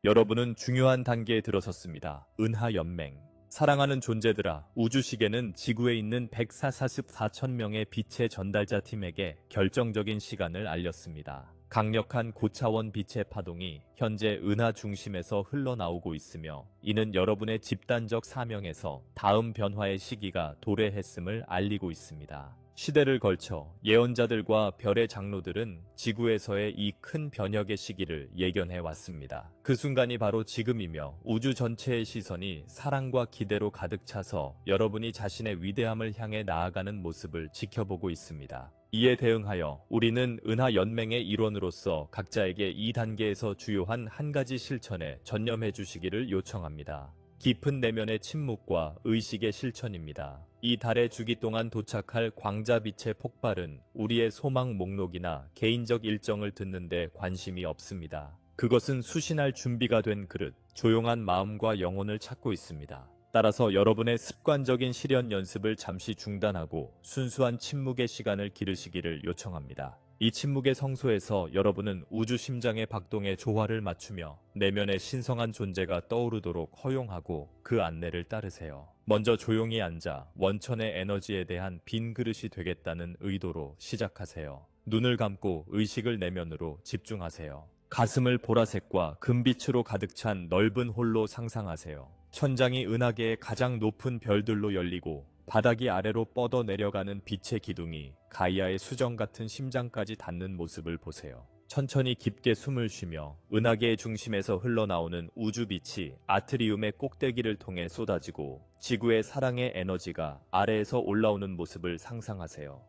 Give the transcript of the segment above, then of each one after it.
여러분은 중요한 단계에 들어섰습니다. 은하연맹. 사랑하는 존재들아, 우주시계는 지구에 있는 144천 명의 빛의 전달자 팀에게 결정적인 시간을 알렸습니다. 강력한 고차원 빛의 파동이 현재 은하 중심에서 흘러나오고 있으며, 이는 여러분의 집단적 사명에서 다음 변화의 시기가 도래했음을 알리고 있습니다. 시대를 걸쳐 예언자들과 별의 장로들은 지구에서의 이 큰 변혁의 시기를 예견해 왔습니다. 그 순간이 바로 지금이며, 우주 전체의 시선이 사랑과 기대로 가득 차서 여러분이 자신의 위대함을 향해 나아가는 모습을 지켜보고 있습니다. 이에 대응하여 우리는 은하연맹의 일원으로서 각자에게 이 단계에서 주요한 한 가지 실천에 전념해 주시기를 요청합니다. 깊은 내면의 침묵과 의식의 실천입니다. 이 달의 주기 동안 도착할 광자빛의 폭발은 우리의 소망 목록이나 개인적 일정을 듣는 데 관심이 없습니다. 그것은 수신할 준비가 된 그릇, 조용한 마음과 영혼을 찾고 있습니다. 따라서 여러분의 습관적인 실현 연습을 잠시 중단하고 순수한 침묵의 시간을 기르시기를 요청합니다. 이 침묵의 성소에서 여러분은 우주 심장의 박동에 조화를 맞추며 내면의 신성한 존재가 떠오르도록 허용하고 그 안내를 따르세요. 먼저 조용히 앉아 원천의 에너지에 대한 빈 그릇이 되겠다는 의도로 시작하세요. 눈을 감고 의식을 내면으로 집중하세요. 가슴을 보라색과 금빛으로 가득 찬 넓은 홀로 상상하세요. 천장이 은하계의 가장 높은 별들로 열리고 바닥이 아래로 뻗어 내려가는 빛의 기둥이 가이아의 수정 같은 심장까지 닿는 모습을 보세요. 천천히 깊게 숨을 쉬며 은하계의 중심에서 흘러나오는 우주빛이 아트리움의 꼭대기를 통해 쏟아지고 지구의 사랑의 에너지가 아래에서 올라오는 모습을 상상하세요.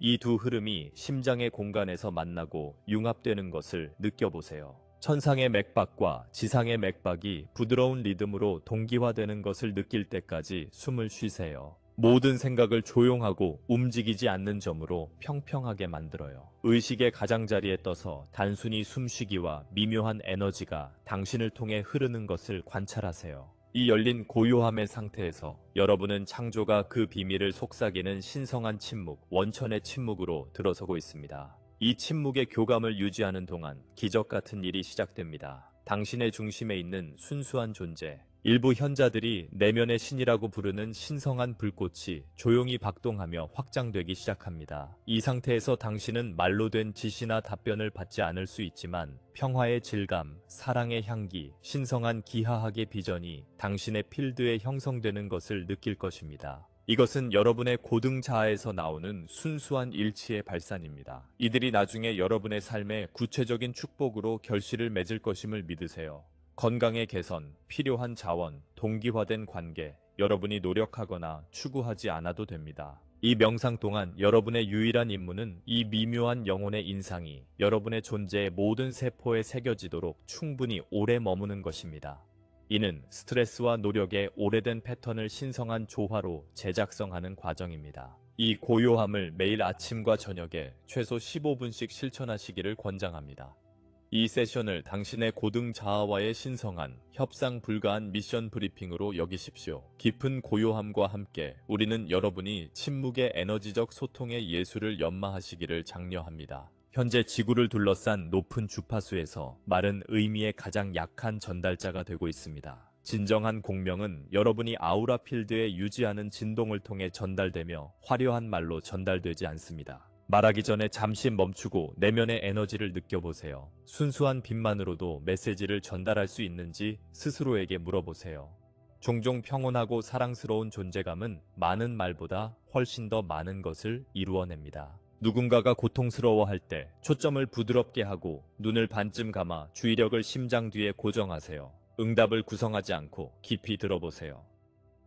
이 두 흐름이 심장의 공간에서 만나고 융합되는 것을 느껴보세요. 천상의 맥박과 지상의 맥박이 부드러운 리듬으로 동기화되는 것을 느낄 때까지 숨을 쉬세요. 모든 생각을 조용하고 움직이지 않는 점으로 평평하게 만들어요. 의식의 가장자리에 떠서 단순히 숨쉬기와 미묘한 에너지가 당신을 통해 흐르는 것을 관찰하세요. 이 열린 고요함의 상태에서 여러분은 창조가 그 비밀을 속삭이는 신성한 침묵, 원천의 침묵으로 들어서고 있습니다. 이 침묵의 교감을 유지하는 동안 기적 같은 일이 시작됩니다. 당신의 중심에 있는 순수한 존재, 일부 현자들이 내면의 신이라고 부르는 신성한 불꽃이 조용히 박동하며 확장되기 시작합니다. 이 상태에서 당신은 말로 된 지시나 답변을 받지 않을 수 있지만 평화의 질감, 사랑의 향기, 신성한 기하학의 비전이 당신의 필드에 형성되는 것을 느낄 것입니다. 이것은 여러분의 고등 자아에서 나오는 순수한 일치의 발산입니다. 이들이 나중에 여러분의 삶에 구체적인 축복으로 결실을 맺을 것임을 믿으세요. 건강의 개선, 필요한 자원, 동기화된 관계, 여러분이 노력하거나 추구하지 않아도 됩니다. 이 명상 동안 여러분의 유일한 임무는 이 미묘한 영혼의 인상이 여러분의 존재의 모든 세포에 새겨지도록 충분히 오래 머무는 것입니다. 이는 스트레스와 노력의 오래된 패턴을 신성한 조화로 재작성하는 과정입니다. 이 고요함을 매일 아침과 저녁에 최소 15분씩 실천하시기를 권장합니다. 이 세션을 당신의 고등 자아와의 신성한, 협상 불가한 미션 브리핑으로 여기십시오. 깊은 고요함과 함께 우리는 여러분이 침묵의 에너지적 소통의 예술을 연마하시기를 장려합니다. 현재 지구를 둘러싼 높은 주파수에서 말은 의미의 가장 약한 전달자가 되고 있습니다. 진정한 공명은 여러분이 아우라 필드에 유지하는 진동을 통해 전달되며 화려한 말로 전달되지 않습니다. 말하기 전에 잠시 멈추고 내면의 에너지를 느껴보세요. 순수한 빛만으로도 메시지를 전달할 수 있는지 스스로에게 물어보세요. 종종 평온하고 사랑스러운 존재감은 많은 말보다 훨씬 더 많은 것을 이루어냅니다. 누군가가 고통스러워할 때 초점을 부드럽게 하고 눈을 반쯤 감아 주의력을 심장 뒤에 고정하세요. 응답을 구성하지 않고 깊이 들어보세요.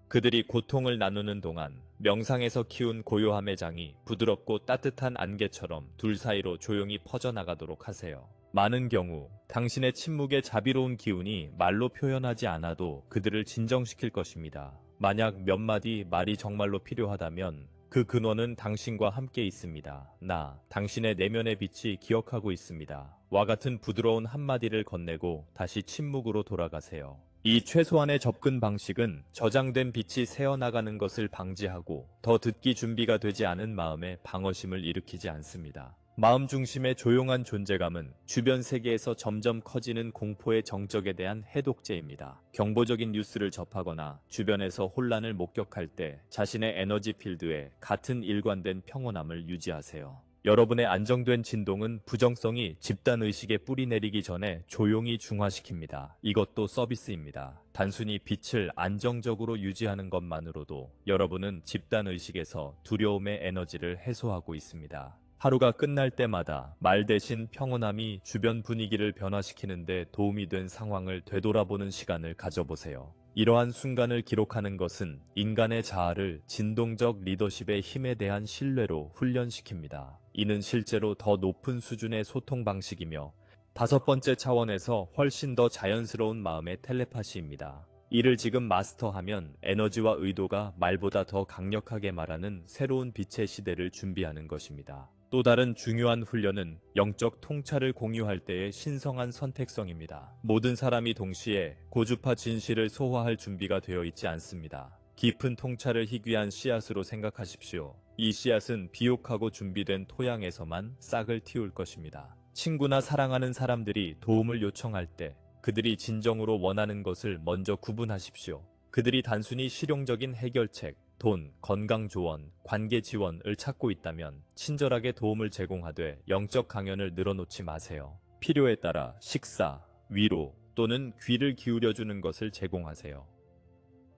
그들이 고통을 나누는 동안 명상에서 키운 고요함의 장이 부드럽고 따뜻한 안개처럼 둘 사이로 조용히 퍼져나가도록 하세요. 많은 경우 당신의 침묵의 자비로운 기운이 말로 표현하지 않아도 그들을 진정시킬 것입니다. 만약 몇 마디 말이 정말로 필요하다면 그 근원은 당신과 함께 있습니다. 나, 당신의 내면의 빛이 기억하고 있습니다. 와 같은 부드러운 한마디를 건네고 다시 침묵으로 돌아가세요. 이 최소한의 접근 방식은 저장된 빛이 새어나가는 것을 방지하고 더 듣기 준비가 되지 않은 마음에 방어심을 일으키지 않습니다. 마음 중심의 조용한 존재감은 주변 세계에서 점점 커지는 공포의 정적에 대한 해독제입니다. 경보적인 뉴스를 접하거나 주변에서 혼란을 목격할 때 자신의 에너지 필드에 같은 일관된 평온함을 유지하세요. 여러분의 안정된 진동은 부정성이 집단의식에 뿌리내리기 전에 조용히 중화시킵니다. 이것도 서비스입니다. 단순히 빛을 안정적으로 유지하는 것만으로도 여러분은 집단의식에서 두려움의 에너지를 해소하고 있습니다. 하루가 끝날 때마다 말 대신 평온함이 주변 분위기를 변화시키는데 도움이 된 상황을 되돌아보는 시간을 가져보세요. 이러한 순간을 기록하는 것은 인간의 자아를 진동적 리더십의 힘에 대한 신뢰로 훈련시킵니다. 이는 실제로 더 높은 수준의 소통 방식이며 다섯 번째 차원에서 훨씬 더 자연스러운 마음의 텔레파시입니다. 이를 지금 마스터하면 에너지와 의도가 말보다 더 강력하게 말하는 새로운 빛의 시대를 준비하는 것입니다. 또 다른 중요한 훈련은 영적 통찰을 공유할 때의 신성한 선택성입니다. 모든 사람이 동시에 고주파 진실을 소화할 준비가 되어 있지 않습니다. 깊은 통찰을 희귀한 씨앗으로 생각하십시오. 이 씨앗은 비옥하고 준비된 토양에서만 싹을 틔울 것입니다. 친구나 사랑하는 사람들이 도움을 요청할 때 그들이 진정으로 원하는 것을 먼저 구분하십시오. 그들이 단순히 실용적인 해결책, 돈, 건강 조언, 관계 지원을 찾고 있다면 친절하게 도움을 제공하되 영적 강연을 늘어놓지 마세요. 필요에 따라 식사, 위로 또는 귀를 기울여주는 것을 제공하세요.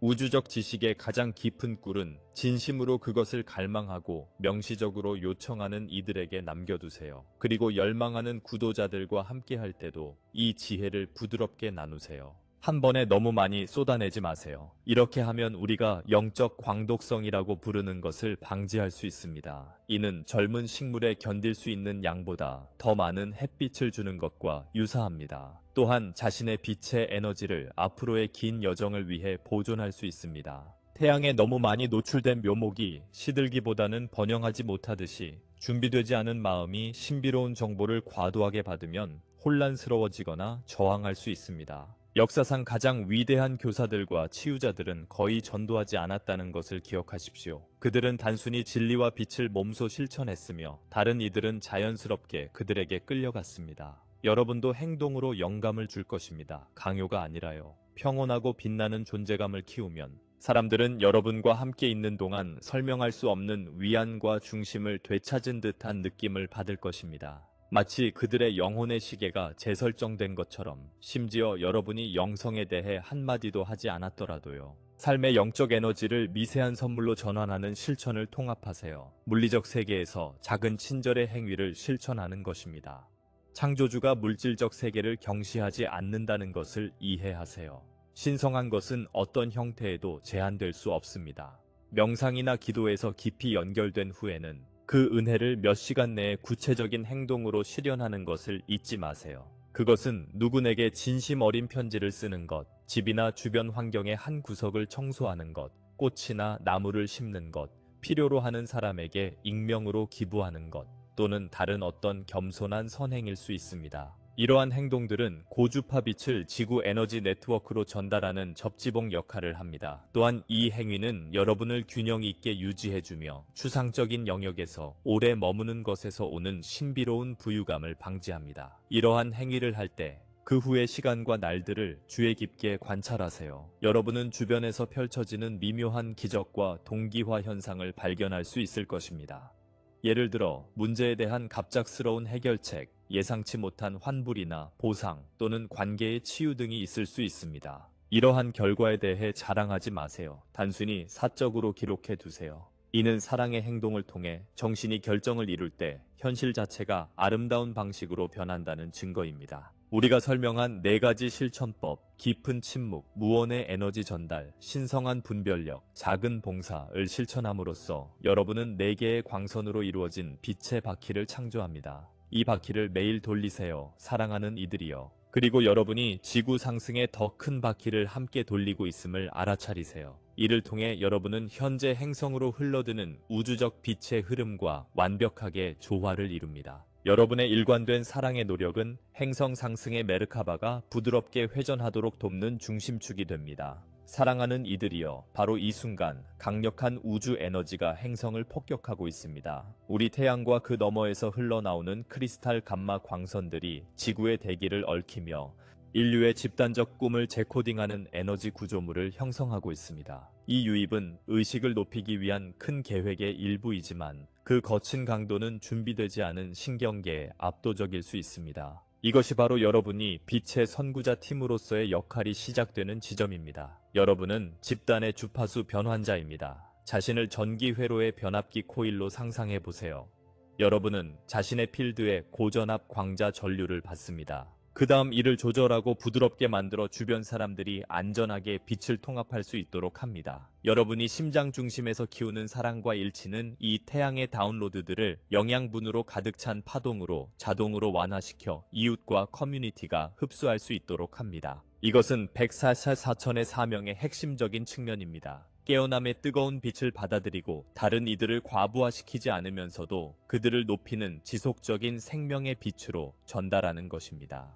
우주적 지식의 가장 깊은 꿀은 진심으로 그것을 갈망하고 명시적으로 요청하는 이들에게 남겨두세요. 그리고 열망하는 구도자들과 함께할 때도 이 지혜를 부드럽게 나누세요. 한 번에 너무 많이 쏟아내지 마세요. 이렇게 하면 우리가 영적 광독성이라고 부르는 것을 방지할 수 있습니다. 이는 젊은 식물에 견딜 수 있는 양보다 더 많은 햇빛을 주는 것과 유사합니다. 또한 자신의 빛의 에너지를 앞으로의 긴 여정을 위해 보존할 수 있습니다. 태양에 너무 많이 노출된 묘목이 시들기보다는 번영하지 못하듯이 준비되지 않은 마음이 신비로운 정보를 과도하게 받으면 혼란스러워지거나 저항할 수 있습니다. 역사상 가장 위대한 교사들과 치유자들은 거의 전도하지 않았다는 것을 기억하십시오. 그들은 단순히 진리와 빛을 몸소 실천했으며 다른 이들은 자연스럽게 그들에게 끌려갔습니다. 여러분도 행동으로 영감을 줄 것입니다. 강요가 아니라요. 평온하고 빛나는 존재감을 키우면 사람들은 여러분과 함께 있는 동안 설명할 수 없는 위안과 중심을 되찾은 듯한 느낌을 받을 것입니다. 마치 그들의 영혼의 시계가 재설정된 것처럼, 심지어 여러분이 영성에 대해 한마디도 하지 않았더라도요. 삶의 영적 에너지를 미세한 선물로 전환하는 실천을 통합하세요. 물리적 세계에서 작은 친절의 행위를 실천하는 것입니다. 창조주가 물질적 세계를 경시하지 않는다는 것을 이해하세요. 신성한 것은 어떤 형태에도 제한될 수 없습니다. 명상이나 기도에서 깊이 연결된 후에는 그 은혜를 몇 시간 내에 구체적인 행동으로 실현하는 것을 잊지 마세요. 그것은 누군에게 진심 어린 편지를 쓰는 것, 집이나 주변 환경의 한 구석을 청소하는 것, 꽃이나 나무를 심는 것, 필요로 하는 사람에게 익명으로 기부하는 것, 또는 다른 어떤 겸손한 선행일 수 있습니다. 이러한 행동들은 고주파 빛을 지구 에너지 네트워크로 전달하는 접지봉 역할을 합니다. 또한 이 행위는 여러분을 균형 있게 유지해주며 추상적인 영역에서 오래 머무는 것에서 오는 신비로운 부유감을 방지합니다. 이러한 행위를 할 때 그 후의 시간과 날들을 주의 깊게 관찰하세요. 여러분은 주변에서 펼쳐지는 미묘한 기적과 동기화 현상을 발견할 수 있을 것입니다. 예를 들어 문제에 대한 갑작스러운 해결책, 예상치 못한 환불이나 보상 또는 관계의 치유 등이 있을 수 있습니다. 이러한 결과에 대해 자랑하지 마세요. 단순히 사적으로 기록해 두세요. 이는 사랑의 행동을 통해 정신이 결정을 이룰 때 현실 자체가 아름다운 방식으로 변한다는 증거입니다. 우리가 설명한 4가지 실천법, 깊은 침묵, 무언의 에너지 전달, 신성한 분별력, 작은 봉사를 실천함으로써 여러분은 4개의 광선으로 이루어진 빛의 바퀴를 창조합니다. 이 바퀴를 매일 돌리세요. 사랑하는 이들이여. 그리고 여러분이 지구 상승의 더 큰 바퀴를 함께 돌리고 있음을 알아차리세요. 이를 통해 여러분은 현재 행성으로 흘러드는 우주적 빛의 흐름과 완벽하게 조화를 이룹니다. 여러분의 일관된 사랑의 노력은 행성 상승의 메르카바가 부드럽게 회전하도록 돕는 중심축이 됩니다. 사랑하는 이들이여, 바로 이 순간 강력한 우주 에너지가 행성을 폭격하고 있습니다. 우리 태양과 그 너머에서 흘러나오는 크리스탈 감마 광선들이 지구의 대기를 얽히며 인류의 집단적 꿈을 재코딩하는 에너지 구조물을 형성하고 있습니다. 이 유입은 의식을 높이기 위한 큰 계획의 일부이지만 그 거친 강도는 준비되지 않은 신경계에 압도적일 수 있습니다. 이것이 바로 여러분이 빛의 선구자 팀으로서의 역할이 시작되는 지점입니다. 여러분은 집단의 주파수 변환자입니다. 자신을 전기 회로의 변압기 코일로 상상해 보세요. 여러분은 자신의 필드에 고전압 광자 전류를 받습니다. 그 다음 이를 조절하고 부드럽게 만들어 주변 사람들이 안전하게 빛을 통합할 수 있도록 합니다. 여러분이 심장 중심에서 키우는 사랑과 일치는 이 태양의 다운로드들을 영양분으로 가득 찬 파동으로 자동으로 완화시켜 이웃과 커뮤니티가 흡수할 수 있도록 합니다. 이것은 144천의 사명의 핵심적인 측면입니다. 깨어남의 뜨거운 빛을 받아들이고 다른 이들을 과부하시키지 않으면서도 그들을 높이는 지속적인 생명의 빛으로 전달하는 것입니다.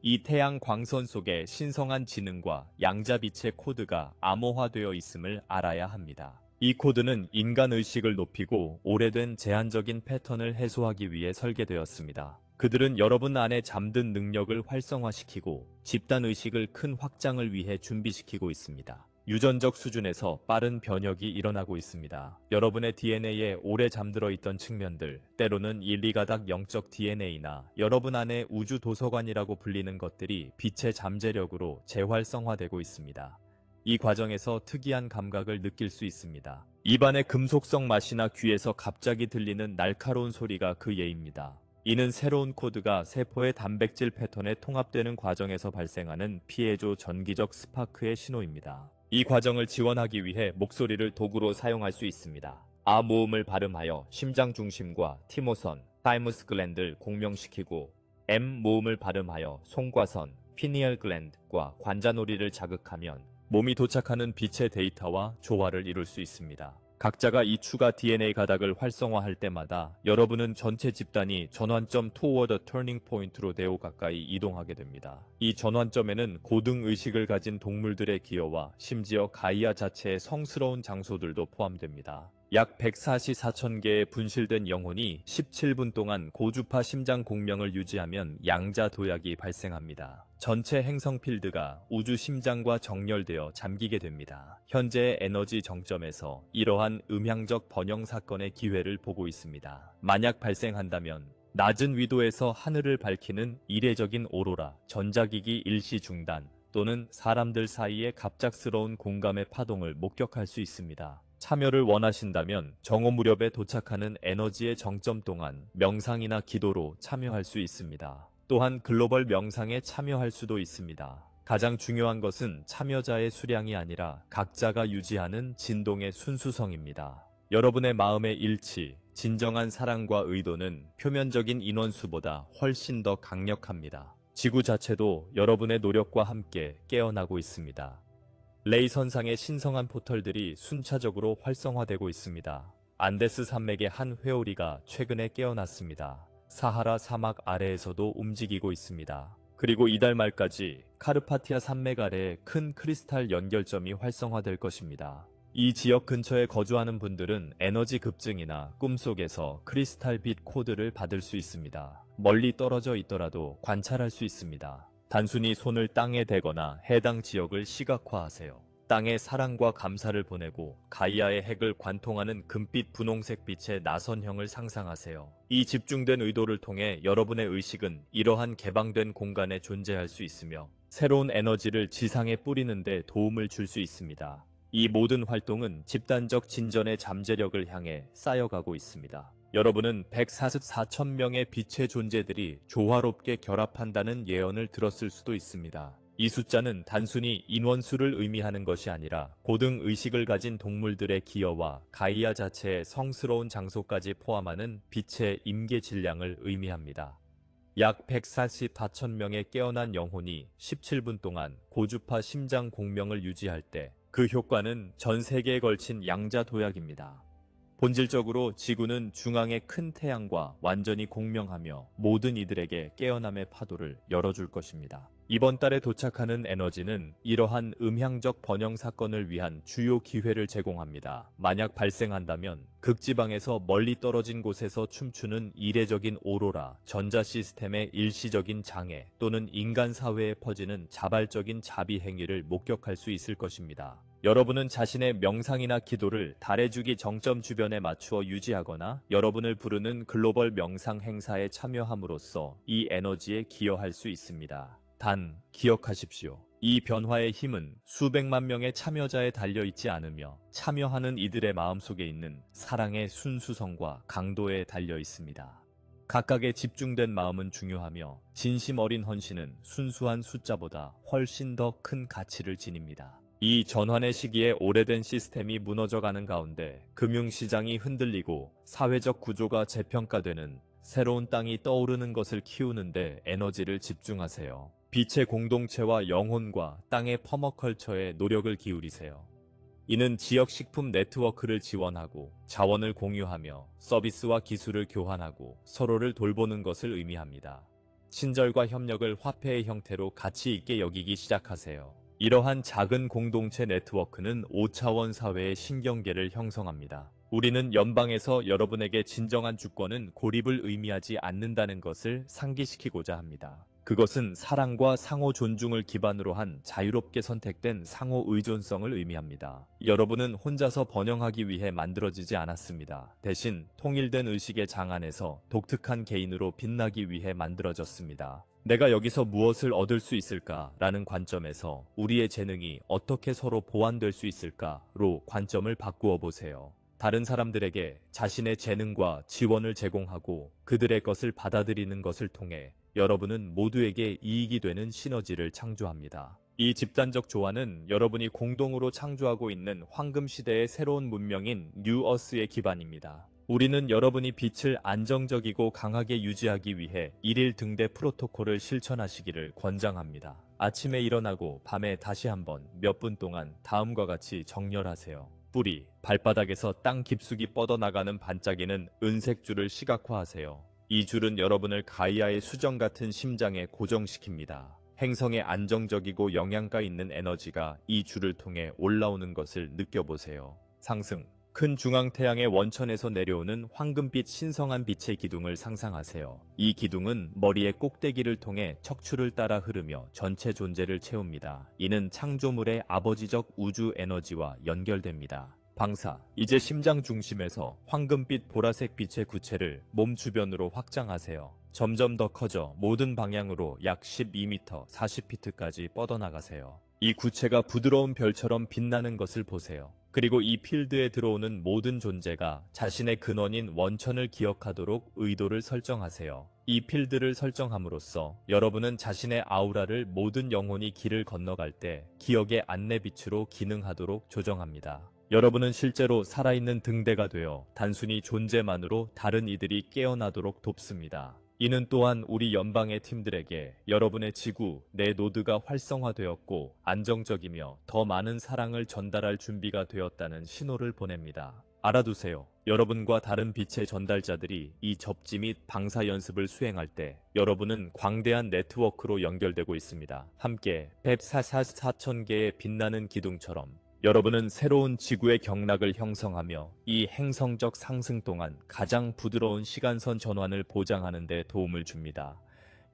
이 태양 광선 속에 신성한 지능과 양자빛의 코드가 암호화되어 있음을 알아야 합니다. 이 코드는 인간 의식을 높이고 오래된 제한적인 패턴을 해소하기 위해 설계되었습니다. 그들은 여러분 안에 잠든 능력을 활성화시키고 집단 의식을 큰 확장을 위해 준비시키고 있습니다. 유전적 수준에서 빠른 변혁이 일어나고 있습니다. 여러분의 DNA에 오래 잠들어 있던 측면들, 때로는 1,2가닥 영적 DNA나 여러분 안에 우주 도서관이라고 불리는 것들이 빛의 잠재력으로 재활성화되고 있습니다. 이 과정에서 특이한 감각을 느낄 수 있습니다. 입안의 금속성 맛이나 귀에서 갑자기 들리는 날카로운 소리가 그 예입니다. 이는 새로운 코드가 세포의 단백질 패턴에 통합되는 과정에서 발생하는 피에조 전기적 스파크의 신호입니다. 이 과정을 지원하기 위해 목소리를 도구로 사용할 수 있습니다. 아 모음을 발음하여 심장 중심과 티모선, 타이머스 글랜드를 공명시키고 M 모음을 발음하여 송과선, 피니얼 글랜드과 관자놀이를 자극하면 몸이 도착하는 빛의 데이터와 조화를 이룰 수 있습니다. 각자가 이 추가 DNA 가닥을 활성화할 때마다 여러분은 전체 집단이 전환점 toward turning point로 매우 가까이 이동하게 됩니다. 이 전환점에는 고등 의식을 가진 동물들의 기여와 심지어 가이아 자체의 성스러운 장소들도 포함됩니다. 약 144,000개의 분실된 영혼이 17분 동안 고주파 심장 공명을 유지하면 양자 도약이 발생합니다. 전체 행성 필드가 우주 심장과 정렬되어 잠기게 됩니다. 현재의 에너지 정점에서 이러한 음향적 번영 사건의 기회를 보고 있습니다. 만약 발생한다면 낮은 위도에서 하늘을 밝히는 이례적인 오로라, 전자기기 일시 중단 또는 사람들 사이의 갑작스러운 공감의 파동을 목격할 수 있습니다. 참여를 원하신다면 정오 무렵에 도착하는 에너지의 정점 동안 명상이나 기도로 참여할 수 있습니다. 또한 글로벌 명상에 참여할 수도 있습니다. 가장 중요한 것은 참여자의 수량이 아니라 각자가 유지하는 진동의 순수성입니다. 여러분의 마음의 일치, 진정한 사랑과 의도는 표면적인 인원수보다 훨씬 더 강력합니다. 지구 자체도 여러분의 노력과 함께 깨어나고 있습니다. 레이선상의 신성한 포털들이 순차적으로 활성화되고 있습니다. 안데스 산맥의 한 회오리가 최근에 깨어났습니다. 사하라 사막 아래에서도 움직이고 있습니다. 그리고 이달 말까지 카르파티아 산맥 아래에 큰 크리스탈 연결점이 활성화될 것입니다. 이 지역 근처에 거주하는 분들은 에너지 급증이나 꿈속에서 크리스탈 빛 코드를 받을 수 있습니다. 멀리 떨어져 있더라도 관찰할 수 있습니다. 단순히 손을 땅에 대거나 해당 지역을 시각화하세요. 땅에 사랑과 감사를 보내고 가이아의 핵을 관통하는 금빛 분홍색 빛의 나선형을 상상하세요. 이 집중된 의도를 통해 여러분의 의식은 이러한 개방된 공간에 존재할 수 있으며 새로운 에너지를 지상에 뿌리는 데 도움을 줄 수 있습니다. 이 모든 활동은 집단적 진전의 잠재력을 향해 쌓여가고 있습니다. 여러분은 144천 명의 빛의 존재들이 조화롭게 결합한다는 예언을 들었을 수도 있습니다. 이 숫자는 단순히 인원수를 의미하는 것이 아니라 고등 의식을 가진 동물들의 기여와 가이아 자체의 성스러운 장소까지 포함하는 빛의 임계 질량을 의미합니다. 약 144천 명의 깨어난 영혼이 17분 동안 고주파 심장 공명을 유지할 때 그 효과는 전 세계에 걸친 양자 도약입니다. 본질적으로 지구는 중앙의 큰 태양과 완전히 공명하며 모든 이들에게 깨어남의 파도를 열어줄 것입니다. 이번 달에 도착하는 에너지는 이러한 음향적 번영 사건을 위한 주요 기회를 제공합니다. 만약 발생한다면 극지방에서 멀리 떨어진 곳에서 춤추는 이례적인 오로라, 전자 시스템의 일시적인 장애 또는 인간 사회에 퍼지는 자발적인 자비 행위를 목격할 수 있을 것입니다. 여러분은 자신의 명상이나 기도를 달의 주기 정점 주변에 맞추어 유지하거나 여러분을 부르는 글로벌 명상 행사에 참여함으로써 이 에너지에 기여할 수 있습니다. 단, 기억하십시오. 이 변화의 힘은 수백만 명의 참여자에 달려있지 않으며 참여하는 이들의 마음속에 있는 사랑의 순수성과 강도에 달려있습니다. 각각의 집중된 마음은 중요하며 진심 어린 헌신은 순수한 숫자보다 훨씬 더 큰 가치를 지닙니다. 이 전환의 시기에 오래된 시스템이 무너져가는 가운데 금융시장이 흔들리고 사회적 구조가 재평가되는 새로운 땅이 떠오르는 것을 키우는데 에너지를 집중하세요. 빛의 공동체와 영혼과 땅의 퍼머컬처에 노력을 기울이세요. 이는 지역 식품 네트워크를 지원하고 자원을 공유하며 서비스와 기술을 교환하고 서로를 돌보는 것을 의미합니다. 친절과 협력을 화폐의 형태로 가치 있게 여기기 시작하세요. 이러한 작은 공동체 네트워크는 5차원 사회의 신경계를 형성합니다. 우리는 연방에서 여러분에게 진정한 주권은 고립을 의미하지 않는다는 것을 상기시키고자 합니다. 그것은 사랑과 상호 존중을 기반으로 한 자유롭게 선택된 상호 의존성을 의미합니다. 여러분은 혼자서 번영하기 위해 만들어지지 않았습니다. 대신 통일된 의식의 장 안에서 독특한 개인으로 빛나기 위해 만들어졌습니다. 내가 여기서 무엇을 얻을 수 있을까라는 관점에서 우리의 재능이 어떻게 서로 보완될 수 있을까로 관점을 바꾸어 보세요. 다른 사람들에게 자신의 재능과 지원을 제공하고 그들의 것을 받아들이는 것을 통해 여러분은 모두에게 이익이 되는 시너지를 창조합니다. 이 집단적 조화는 여러분이 공동으로 창조하고 있는 황금 시대의 새로운 문명인 뉴어스의 기반입니다. 우리는 여러분이 빛을 안정적이고 강하게 유지하기 위해 1일 등대 프로토콜을 실천하시기를 권장합니다. 아침에 일어나고 밤에 다시 한번 몇 분 동안 다음과 같이 정렬하세요. 뿌리, 발바닥에서 땅 깊숙이 뻗어나가는 반짝이는 은색 줄을 시각화하세요. 이 줄은 여러분을 가이아의 수정 같은 심장에 고정시킵니다. 행성의 안정적이고 영양가 있는 에너지가 이 줄을 통해 올라오는 것을 느껴보세요. 상승. 큰 중앙태양의 원천에서 내려오는 황금빛 신성한 빛의 기둥을 상상하세요. 이 기둥은 머리의 꼭대기를 통해 척추를 따라 흐르며 전체 존재를 채웁니다. 이는 창조물의 아버지적 우주 에너지와 연결됩니다. 방사. 이제 심장 중심에서 황금빛 보라색 빛의 구체를 몸 주변으로 확장하세요. 점점 더 커져 모든 방향으로 약 12m, 40피트까지 뻗어나가세요. 이 구체가 부드러운 별처럼 빛나는 것을 보세요. 그리고 이 필드에 들어오는 모든 존재가 자신의 근원인 원천을 기억하도록 의도를 설정하세요. 이 필드를 설정함으로써 여러분은 자신의 아우라를 모든 영혼이 길을 건너갈 때 기억의 안내빛으로 기능하도록 조정합니다. 여러분은 실제로 살아있는 등대가 되어 단순히 존재만으로 다른 이들이 깨어나도록 돕습니다. 이는 또한 우리 연방의 팀들에게 여러분의 지구 내 노드가 활성화되었고 안정적이며 더 많은 사랑을 전달할 준비가 되었다는 신호를 보냅니다. 알아두세요. 여러분과 다른 빛의 전달자들이 이 접지 및 방사 연습을 수행할 때 여러분은 광대한 네트워크로 연결되고 있습니다. 함께 144,000개의 빛나는 기둥처럼 여러분은 새로운 지구의 경락을 형성하며 이 행성적 상승 동안 가장 부드러운 시간선 전환을 보장하는 데 도움을 줍니다.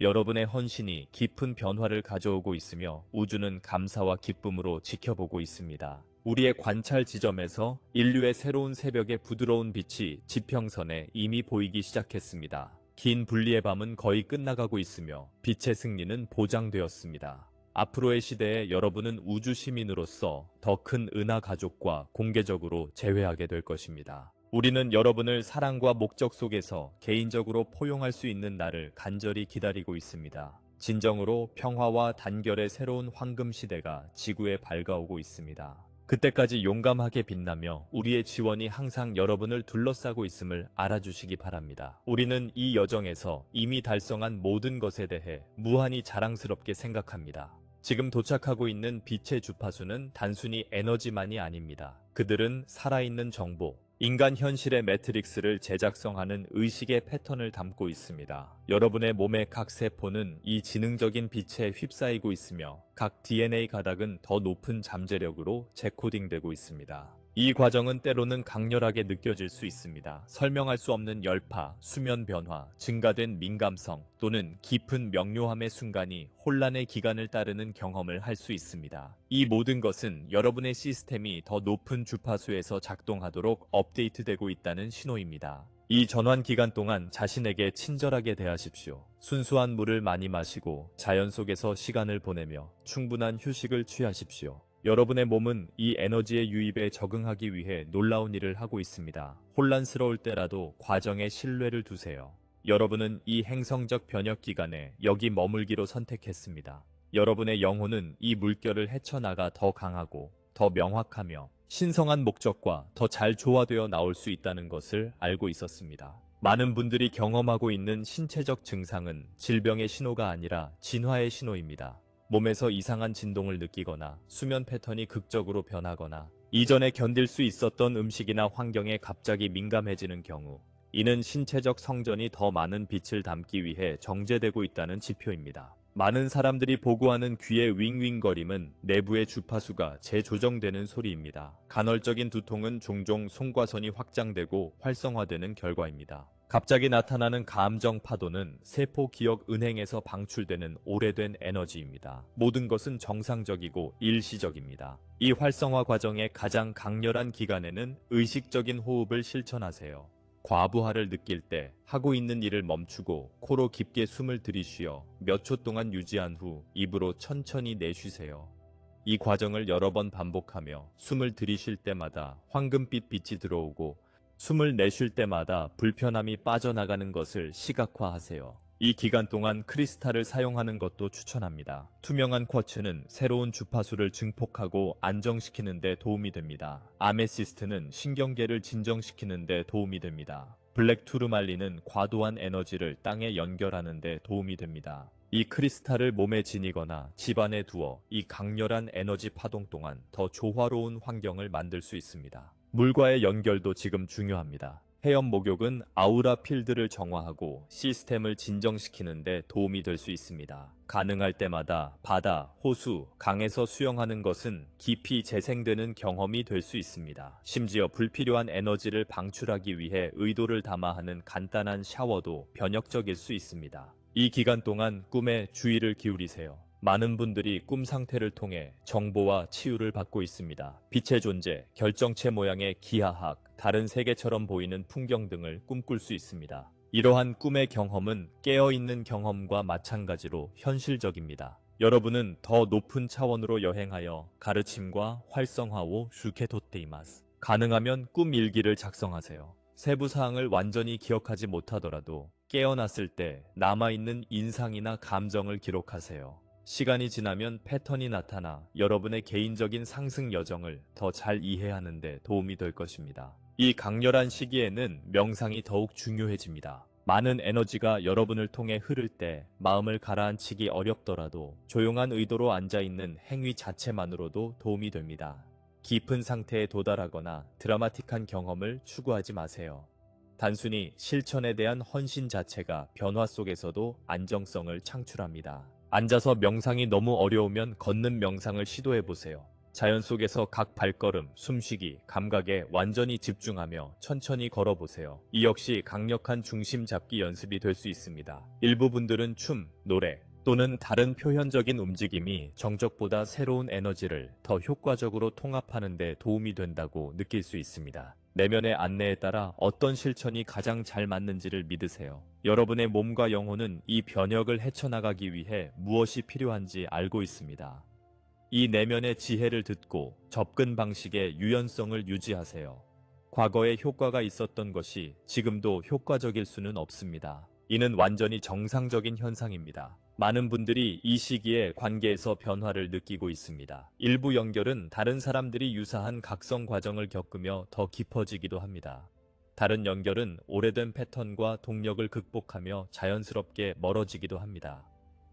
여러분의 헌신이 깊은 변화를 가져오고 있으며 우주는 감사와 기쁨으로 지켜보고 있습니다. 우리의 관찰 지점에서 인류의 새로운 새벽의 부드러운 빛이 지평선에 이미 보이기 시작했습니다. 긴 분리의 밤은 거의 끝나가고 있으며 빛의 승리는 보장되었습니다. 앞으로의 시대에 여러분은 우주 시민으로서 더 큰 은하 가족과 공개적으로 재회하게 될 것입니다. 우리는 여러분을 사랑과 목적 속에서 개인적으로 포용할 수 있는 날을 간절히 기다리고 있습니다. 진정으로 평화와 단결의 새로운 황금 시대가 지구에 밝아오고 있습니다. 그때까지 용감하게 빛나며 우리의 지원이 항상 여러분을 둘러싸고 있음을 알아주시기 바랍니다. 우리는 이 여정에서 이미 달성한 모든 것에 대해 무한히 자랑스럽게 생각합니다. 지금 도착하고 있는 빛의 주파수는 단순히 에너지만이 아닙니다. 그들은 살아있는 정보, 인간 현실의 매트릭스를 재작성하는 의식의 패턴을 담고 있습니다. 여러분의 몸의 각 세포는 이 지능적인 빛에 휩싸이고 있으며 각 DNA 가닥은 더 높은 잠재력으로 재코딩되고 있습니다. 이 과정은 때로는 강렬하게 느껴질 수 있습니다. 설명할 수 없는 열파, 수면 변화, 증가된 민감성 또는 깊은 명료함의 순간이 혼란의 기간을 따르는 경험을 할 수 있습니다. 이 모든 것은 여러분의 시스템이 더 높은 주파수에서 작동하도록 업데이트되고 있다는 신호입니다. 이 전환 기간 동안 자신에게 친절하게 대하십시오. 순수한 물을 많이 마시고 자연 속에서 시간을 보내며 충분한 휴식을 취하십시오. 여러분의 몸은 이 에너지의 유입에 적응하기 위해 놀라운 일을 하고 있습니다. 혼란스러울 때라도 과정에 신뢰를 두세요. 여러분은 이 행성적 변혁 기간에 여기 머물기로 선택했습니다. 여러분의 영혼은 이 물결을 헤쳐나가 더 강하고 더 명확하며 신성한 목적과 더 잘 조화되어 나올 수 있다는 것을 알고 있었습니다. 많은 분들이 경험하고 있는 신체적 증상은 질병의 신호가 아니라 진화의 신호입니다. 몸에서 이상한 진동을 느끼거나 수면 패턴이 극적으로 변하거나 이전에 견딜 수 있었던 음식이나 환경에 갑자기 민감해지는 경우, 이는 신체적 성전이 더 많은 빛을 담기 위해 정제되고 있다는 지표입니다. 많은 사람들이 보고하는 귀의 윙윙거림은 내부의 주파수가 재조정되는 소리입니다. 간헐적인 두통은 종종 송과선이 확장되고 활성화되는 결과입니다. 갑자기 나타나는 감정 파도는 세포 기억 은행에서 방출되는 오래된 에너지입니다. 모든 것은 정상적이고 일시적입니다. 이 활성화 과정의 가장 강렬한 기간에는 의식적인 호흡을 실천하세요. 과부하를 느낄 때 하고 있는 일을 멈추고 코로 깊게 숨을 들이쉬어 몇 초 동안 유지한 후 입으로 천천히 내쉬세요. 이 과정을 여러 번 반복하며 숨을 들이쉴 때마다 황금빛 빛이 들어오고 숨을 내쉴 때마다 불편함이 빠져나가는 것을 시각화하세요. 이 기간 동안 크리스탈을 사용하는 것도 추천합니다. 투명한 쿼츠는 새로운 주파수를 증폭하고 안정시키는 데 도움이 됩니다. 아메시스트는 신경계를 진정시키는 데 도움이 됩니다. 블랙 투르말린은 과도한 에너지를 땅에 연결하는 데 도움이 됩니다. 이 크리스탈을 몸에 지니거나 집안에 두어 이 강렬한 에너지 파동 동안 더 조화로운 환경을 만들 수 있습니다. 물과의 연결도 지금 중요합니다. 해엄 목욕은 아우라 필드를 정화하고 시스템을 진정시키는 데 도움이 될 수 있습니다. 가능할 때마다 바다, 호수, 강에서 수영하는 것은 깊이 재생되는 경험이 될 수 있습니다. 심지어 불필요한 에너지를 방출하기 위해 의도를 담아 하는 간단한 샤워도 변혁적일 수 있습니다. 이 기간 동안 꿈에 주의를 기울이세요. 많은 분들이 꿈 상태를 통해 정보와 치유를 받고 있습니다. 빛의 존재, 결정체 모양의 기하학, 다른 세계처럼 보이는 풍경 등을 꿈꿀 수 있습니다. 이러한 꿈의 경험은 깨어있는 경험과 마찬가지로 현실적입니다. 여러분은 더 높은 차원으로 여행하여 가르침과 활성화오 슈케토테이마스. 가능하면 꿈 일기를 작성하세요. 세부 사항을 완전히 기억하지 못하더라도 깨어났을 때 남아있는 인상이나 감정을 기록하세요. 시간이 지나면 패턴이 나타나 여러분의 개인적인 상승 여정을 더 잘 이해하는 데 도움이 될 것입니다. 이 강렬한 시기에는 명상이 더욱 중요해집니다. 많은 에너지가 여러분을 통해 흐를 때 마음을 가라앉히기 어렵더라도 조용한 의도로 앉아있는 행위 자체만으로도 도움이 됩니다. 깊은 상태에 도달하거나 드라마틱한 경험을 추구하지 마세요. 단순히 실천에 대한 헌신 자체가 변화 속에서도 안정성을 창출합니다. 앉아서 명상이 너무 어려우면 걷는 명상을 시도해보세요. 자연 속에서 각 발걸음, 숨쉬기, 감각에 완전히 집중하며 천천히 걸어보세요. 이 역시 강력한 중심 잡기 연습이 될 수 있습니다. 일부 분들은 춤, 노래 또는 다른 표현적인 움직임이 정적보다 새로운 에너지를 더 효과적으로 통합하는 데 도움이 된다고 느낄 수 있습니다. 내면의 안내에 따라 어떤 실천이 가장 잘 맞는지를 믿으세요. 여러분의 몸과 영혼은 이 변혁을 헤쳐나가기 위해 무엇이 필요한지 알고 있습니다. 이 내면의 지혜를 듣고 접근 방식의 유연성을 유지하세요. 과거에 효과가 있었던 것이 지금도 효과적일 수는 없습니다. 이는 완전히 정상적인 현상입니다. 많은 분들이 이 시기에 관계에서 변화를 느끼고 있습니다. 일부 연결은 다른 사람들이 유사한 각성 과정을 겪으며 더 깊어지기도 합니다. 다른 연결은 오래된 패턴과 동력을 극복하며 자연스럽게 멀어지기도 합니다.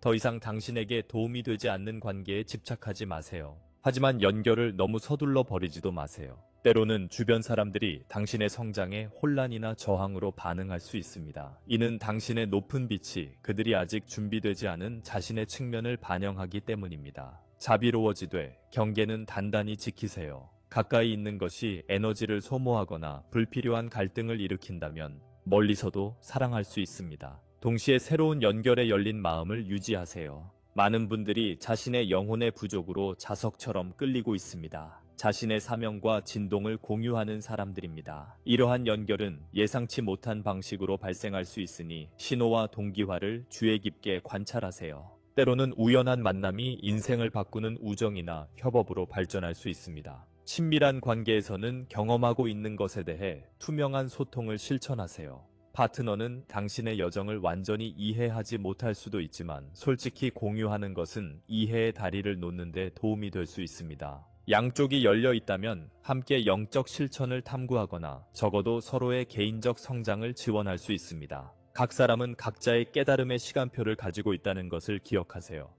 더 이상 당신에게 도움이 되지 않는 관계에 집착하지 마세요. 하지만 연결을 너무 서둘러 버리지도 마세요. 때로는 주변 사람들이 당신의 성장에 혼란이나 저항으로 반응할 수 있습니다. 이는 당신의 높은 빛이 그들이 아직 준비되지 않은 자신의 측면을 반영하기 때문입니다. 자비로워지되 경계는 단단히 지키세요. 가까이 있는 것이 에너지를 소모하거나 불필요한 갈등을 일으킨다면 멀리서도 사랑할 수 있습니다. 동시에 새로운 연결에 열린 마음을 유지하세요. 많은 분들이 자신의 영혼의 부족으로 자석처럼 끌리고 있습니다. 자신의 사명과 진동을 공유하는 사람들입니다. 이러한 연결은 예상치 못한 방식으로 발생할 수 있으니 신호와 동기화를 주의 깊게 관찰하세요. 때로는 우연한 만남이 인생을 바꾸는 우정이나 협업으로 발전할 수 있습니다. 친밀한 관계에서는 경험하고 있는 것에 대해 투명한 소통을 실천하세요. 파트너는 당신의 여정을 완전히 이해하지 못할 수도 있지만 솔직히 공유하는 것은 이해의 다리를 놓는 데 도움이 될 수 있습니다. 양쪽이 열려 있다면 함께 영적 실천을 탐구하거나 적어도 서로의 개인적 성장을 지원할 수 있습니다. 각 사람은 각자의 깨달음의 시간표를 가지고 있다는 것을 기억하세요.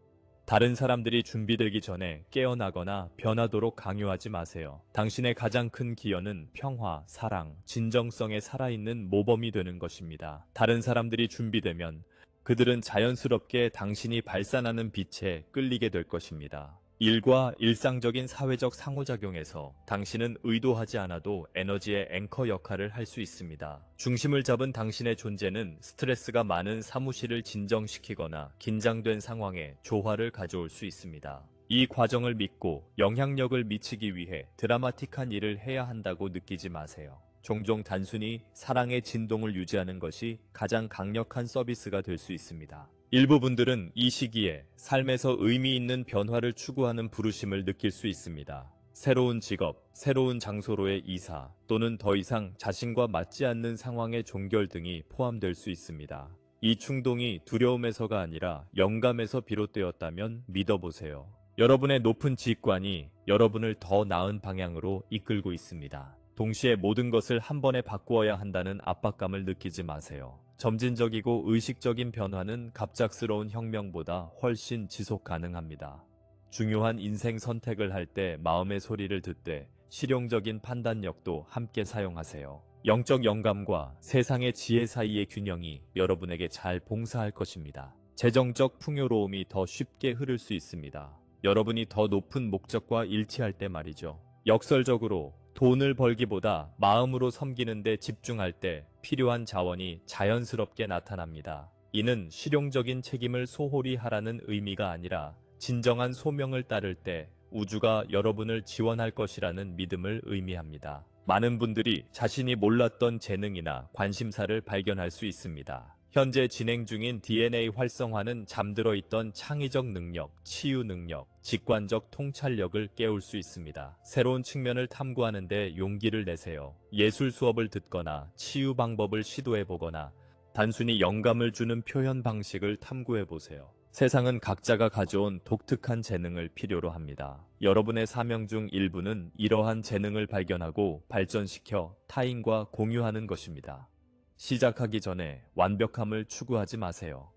다른 사람들이 준비되기 전에 깨어나거나 변하도록 강요하지 마세요. 당신의 가장 큰 기여는 평화, 사랑, 진정성에 살아있는 모범이 되는 것입니다. 다른 사람들이 준비되면 그들은 자연스럽게 당신이 발산하는 빛에 끌리게 될 것입니다. 일과 일상적인 사회적 상호작용에서 당신은 의도하지 않아도 에너지의 앵커 역할을 할 수 있습니다. 중심을 잡은 당신의 존재는 스트레스가 많은 사무실을 진정시키거나 긴장된 상황에 조화를 가져올 수 있습니다. 이 과정을 믿고 영향력을 미치기 위해 드라마틱한 일을 해야 한다고 느끼지 마세요. 종종 단순히 사랑의 진동을 유지하는 것이 가장 강력한 서비스가 될 수 있습니다. 일부 분들은 이 시기에 삶에서 의미 있는 변화를 추구하는 부르심을 느낄 수 있습니다. 새로운 직업, 새로운 장소로의 이사, 또는 더 이상 자신과 맞지 않는 상황의 종결 등이 포함될 수 있습니다. 이 충동이 두려움에서가 아니라 영감에서 비롯되었다면 믿어보세요. 여러분의 높은 직관이 여러분을 더 나은 방향으로 이끌고 있습니다. 동시에 모든 것을 한 번에 바꾸어야 한다는 압박감을 느끼지 마세요. 점진적이고 의식적인 변화는 갑작스러운 혁명보다 훨씬 지속 가능합니다. 중요한 인생 선택을 할 때 마음의 소리를 듣되 실용적인 판단력도 함께 사용하세요. 영적 영감과 세상의 지혜 사이의 균형이 여러분에게 잘 봉사할 것입니다. 재정적 풍요로움이 더 쉽게 흐를 수 있습니다. 여러분이 더 높은 목적과 일치할 때 말이죠. 역설적으로 돈을 벌기보다 마음으로 섬기는 데 집중할 때 필요한 자원이 자연스럽게 나타납니다. 이는 실용적인 책임을 소홀히 하라는 의미가 아니라 진정한 소명을 따를 때 우주가 여러분을 지원할 것이라는 믿음을 의미합니다. 많은 분들이 자신이 몰랐던 재능이나 관심사를 발견할 수 있습니다. 현재 진행 중인 DNA 활성화는 잠들어 있던 창의적 능력, 치유 능력, 직관적 통찰력을 깨울 수 있습니다. 새로운 측면을 탐구하는 데 용기를 내세요. 예술 수업을 듣거나 치유 방법을 시도해 보거나 단순히 영감을 주는 표현 방식을 탐구해 보세요. 세상은 각자가 가져온 독특한 재능을 필요로 합니다. 여러분의 사명 중 일부는 이러한 재능을 발견하고 발전시켜 타인과 공유하는 것입니다. 시작하기 전에 완벽함을 추구하지 마세요.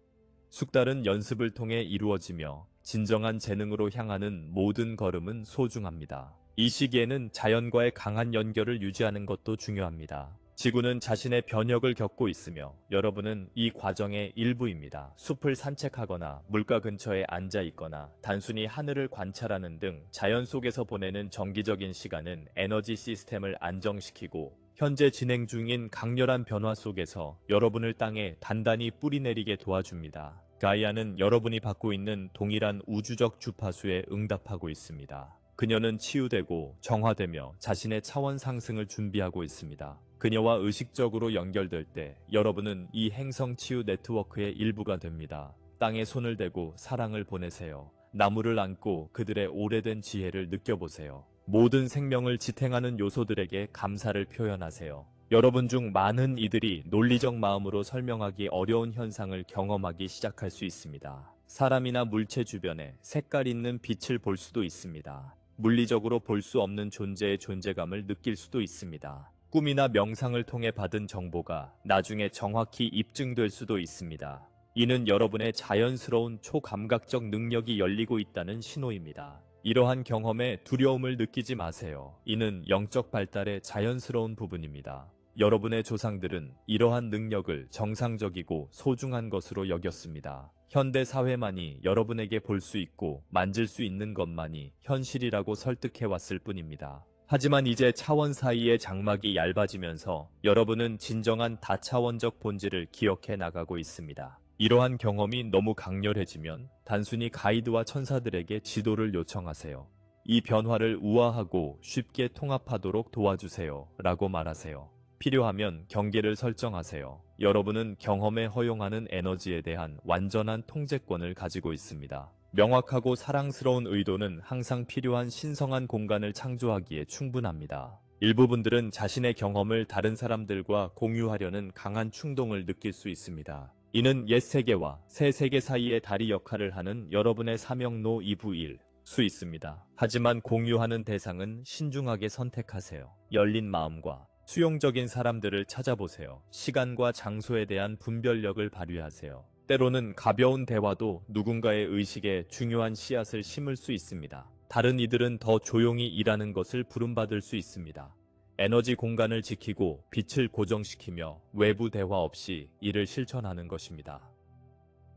숙달은 연습을 통해 이루어지며 진정한 재능으로 향하는 모든 걸음은 소중합니다. 이 시기에는 자연과의 강한 연결을 유지하는 것도 중요합니다. 지구는 자신의 변혁을 겪고 있으며 여러분은 이 과정의 일부입니다. 숲을 산책하거나 물가 근처에 앉아 있거나 단순히 하늘을 관찰하는 등 자연 속에서 보내는 정기적인 시간은 에너지 시스템을 안정시키고 현재 진행 중인 강렬한 변화 속에서 여러분을 땅에 단단히 뿌리내리게 도와줍니다. 가이아는 여러분이 받고 있는 동일한 우주적 주파수에 응답하고 있습니다. 그녀는 치유되고 정화되며 자신의 차원 상승을 준비하고 있습니다. 그녀와 의식적으로 연결될 때 여러분은 이 행성 치유 네트워크의 일부가 됩니다. 땅에 손을 대고 사랑을 보내세요. 나무를 안고 그들의 오래된 지혜를 느껴보세요. 모든 생명을 지탱하는 요소들에게 감사를 표현하세요. 여러분 중 많은 이들이 논리적 마음으로 설명하기 어려운 현상을 경험하기 시작할 수 있습니다. 사람이나 물체 주변에 색깔 있는 빛을 볼 수도 있습니다. 물리적으로 볼 수 없는 존재의 존재감을 느낄 수도 있습니다. 꿈이나 명상을 통해 받은 정보가 나중에 정확히 입증될 수도 있습니다. 이는 여러분의 자연스러운 초감각적 능력이 열리고 있다는 신호입니다. 이러한 경험에 두려움을 느끼지 마세요. 이는 영적 발달의 자연스러운 부분입니다. 여러분의 조상들은 이러한 능력을 정상적이고 소중한 것으로 여겼습니다. 현대 사회만이 여러분에게 볼 수 있고 만질 수 있는 것만이 현실이라고 설득해왔을 뿐입니다. 하지만 이제 차원 사이의 장막이 얇아지면서 여러분은 진정한 다차원적 본질을 기억해 나가고 있습니다. 이러한 경험이 너무 강렬해지면 단순히 가이드와 천사들에게 지도를 요청하세요. 이 변화를 우아하고 쉽게 통합하도록 도와주세요. 라고 말하세요. 필요하면 경계를 설정하세요. 여러분은 경험에 허용하는 에너지에 대한 완전한 통제권을 가지고 있습니다. 명확하고 사랑스러운 의도는 항상 필요한 신성한 공간을 창조하기에 충분합니다. 일부 분들은 자신의 경험을 다른 사람들과 공유하려는 강한 충동을 느낄 수 있습니다. 이는 옛 세계와 새 세계 사이의 다리 역할을 하는 여러분의 사명로 2부 1 수 있습니다. 하지만 공유하는 대상은 신중하게 선택하세요. 열린 마음과 수용적인 사람들을 찾아보세요. 시간과 장소에 대한 분별력을 발휘하세요. 때로는 가벼운 대화도 누군가의 의식에 중요한 씨앗을 심을 수 있습니다. 다른 이들은 더 조용히 일하는 것을 부름받을 수 있습니다. 에너지 공간을 지키고 빛을 고정시키며 외부 대화 없이 이를 실천하는 것입니다.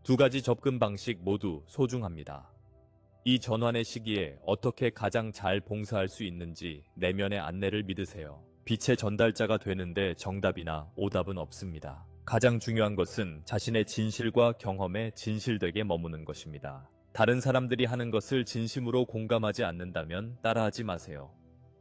두 가지 접근 방식 모두 소중합니다. 이 전환의 시기에 어떻게 가장 잘 봉사할 수 있는지 내면의 안내를 믿으세요. 빛의 전달자가 되는데 정답이나 오답은 없습니다. 가장 중요한 것은 자신의 진실과 경험에 진실되게 머무는 것입니다. 다른 사람들이 하는 것을 진심으로 공감하지 않는다면 따라하지 마세요.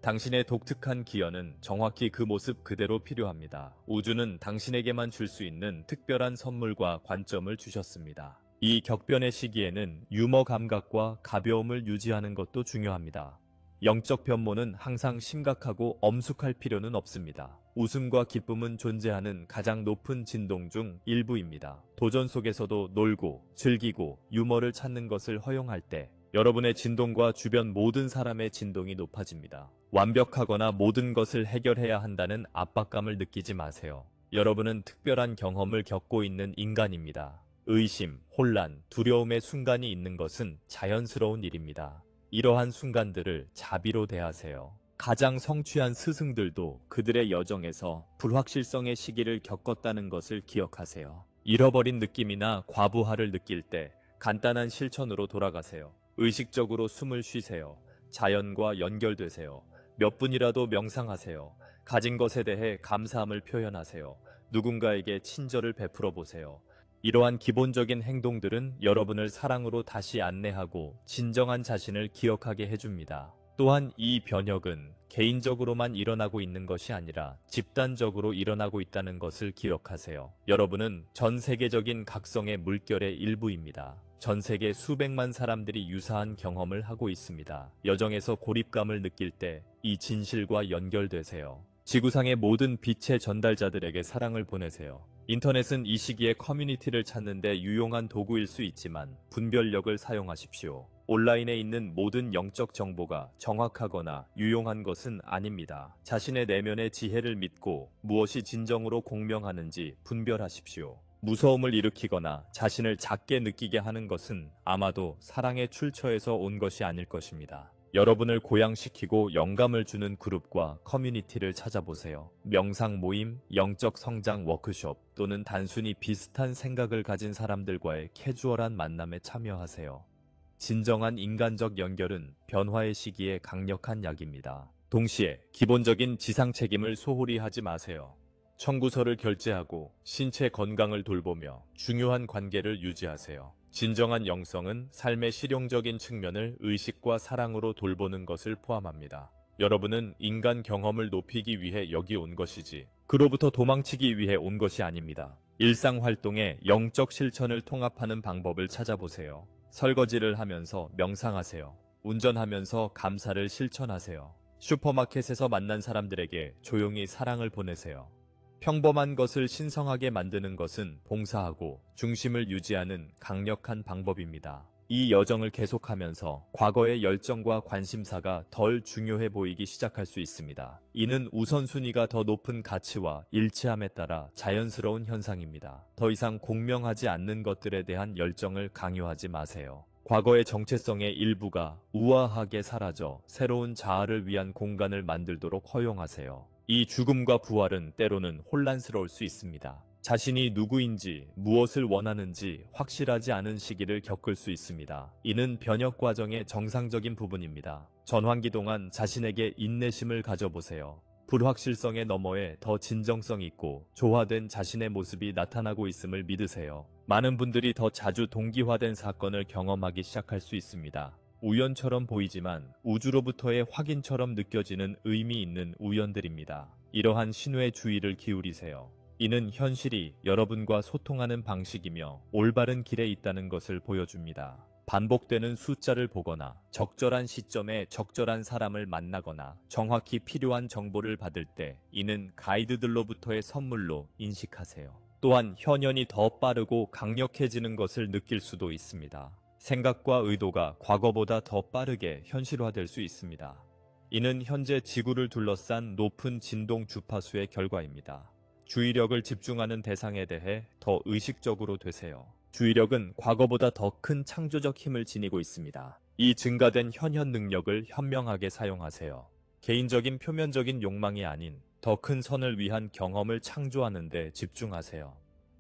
당신의 독특한 기여는 정확히 그 모습 그대로 필요합니다. 우주는 당신에게만 줄 수 있는 특별한 선물과 관점을 주셨습니다. 이 격변의 시기에는 유머 감각과 가벼움을 유지하는 것도 중요합니다. 영적 변모는 항상 심각하고 엄숙할 필요는 없습니다. 웃음과 기쁨은 존재하는 가장 높은 진동 중 일부입니다. 도전 속에서도 놀고 즐기고 유머를 찾는 것을 허용할 때 여러분의 진동과 주변 모든 사람의 진동이 높아집니다. 완벽하거나 모든 것을 해결해야 한다는 압박감을 느끼지 마세요. 여러분은 특별한 경험을 겪고 있는 인간입니다. 의심, 혼란, 두려움의 순간이 있는 것은 자연스러운 일입니다. 이러한 순간들을 자비로 대하세요. 가장 성취한 스승들도 그들의 여정에서 불확실성의 시기를 겪었다는 것을 기억하세요. 잃어버린 느낌이나 과부하를 느낄 때 간단한 실천으로 돌아가세요. 의식적으로 숨을 쉬세요. 자연과 연결되세요. 몇 분이라도 명상하세요. 가진 것에 대해 감사함을 표현하세요. 누군가에게 친절을 베풀어 보세요. 이러한 기본적인 행동들은 여러분을 사랑으로 다시 안내하고 진정한 자신을 기억하게 해줍니다. 또한 이 변혁은 개인적으로만 일어나고 있는 것이 아니라 집단적으로 일어나고 있다는 것을 기억하세요. 여러분은 전 세계적인 각성의 물결의 일부입니다. 전 세계 수백만 사람들이 유사한 경험을 하고 있습니다. 여정에서 고립감을 느낄 때 이 진실과 연결되세요. 지구상의 모든 빛의 전달자들에게 사랑을 보내세요. 인터넷은 이 시기에 커뮤니티를 찾는 데 유용한 도구일 수 있지만 분별력을 사용하십시오. 온라인에 있는 모든 영적 정보가 정확하거나 유용한 것은 아닙니다. 자신의 내면의 지혜를 믿고 무엇이 진정으로 공명하는지 분별하십시오. 무서움을 일으키거나 자신을 작게 느끼게 하는 것은 아마도 사랑의 출처에서 온 것이 아닐 것입니다. 여러분을 고양시키고 영감을 주는 그룹과 커뮤니티를 찾아보세요. 명상 모임, 영적 성장 워크숍 또는 단순히 비슷한 생각을 가진 사람들과의 캐주얼한 만남에 참여하세요. 진정한 인간적 연결은 변화의 시기에 강력한 약입니다. 동시에 기본적인 지상 책임을 소홀히 하지 마세요. 청구서를 결제하고 신체 건강을 돌보며 중요한 관계를 유지하세요. 진정한 영성은 삶의 실용적인 측면을 의식과 사랑으로 돌보는 것을 포함합니다. 여러분은 인간 경험을 높이기 위해 여기 온 것이지 그로부터 도망치기 위해 온 것이 아닙니다. 일상 활동에 영적 실천을 통합하는 방법을 찾아보세요. 설거지를 하면서 명상하세요. 운전하면서 감사를 실천하세요. 슈퍼마켓에서 만난 사람들에게 조용히 사랑을 보내세요. 평범한 것을 신성하게 만드는 것은 봉사하고 중심을 유지하는 강력한 방법입니다. 이 여정을 계속하면서 과거의 열정과 관심사가 덜 중요해 보이기 시작할 수 있습니다. 이는 우선순위가 더 높은 가치와 일치함에 따라 자연스러운 현상입니다. 더 이상 공명하지 않는 것들에 대한 열정을 강요하지 마세요. 과거의 정체성의 일부가 우아하게 사라져 새로운 자아를 위한 공간을 만들도록 허용하세요. 이 죽음과 부활은 때로는 혼란스러울 수 있습니다. 자신이 누구인지, 무엇을 원하는지 확실하지 않은 시기를 겪을 수 있습니다. 이는 변혁 과정의 정상적인 부분입니다. 전환기 동안 자신에게 인내심을 가져보세요. 불확실성의 너머에 더 진정성 있고 조화된 자신의 모습이 나타나고 있음을 믿으세요. 많은 분들이 더 자주 동기화된 사건을 경험하기 시작할 수 있습니다. 우연처럼 보이지만 우주로부터의 확인처럼 느껴지는 의미 있는 우연들입니다. 이러한 신호에 주의를 기울이세요. 이는 현실이 여러분과 소통하는 방식이며 올바른 길에 있다는 것을 보여줍니다. 반복되는 숫자를 보거나 적절한 시점에 적절한 사람을 만나거나 정확히 필요한 정보를 받을 때 이는 가이드들로부터의 선물로 인식하세요. 또한 현현이 더 빠르고 강력해지는 것을 느낄 수도 있습니다. 생각과 의도가 과거보다 더 빠르게 현실화될 수 있습니다. 이는 현재 지구를 둘러싼 높은 진동 주파수의 결과입니다. 주의력을 집중하는 대상에 대해 더 의식적으로 되세요. 주의력은 과거보다 더 큰 창조적 힘을 지니고 있습니다. 이 증가된 현현 능력을 현명하게 사용하세요. 개인적인 표면적인 욕망이 아닌 더 큰 선을 위한 경험을 창조하는 데 집중하세요.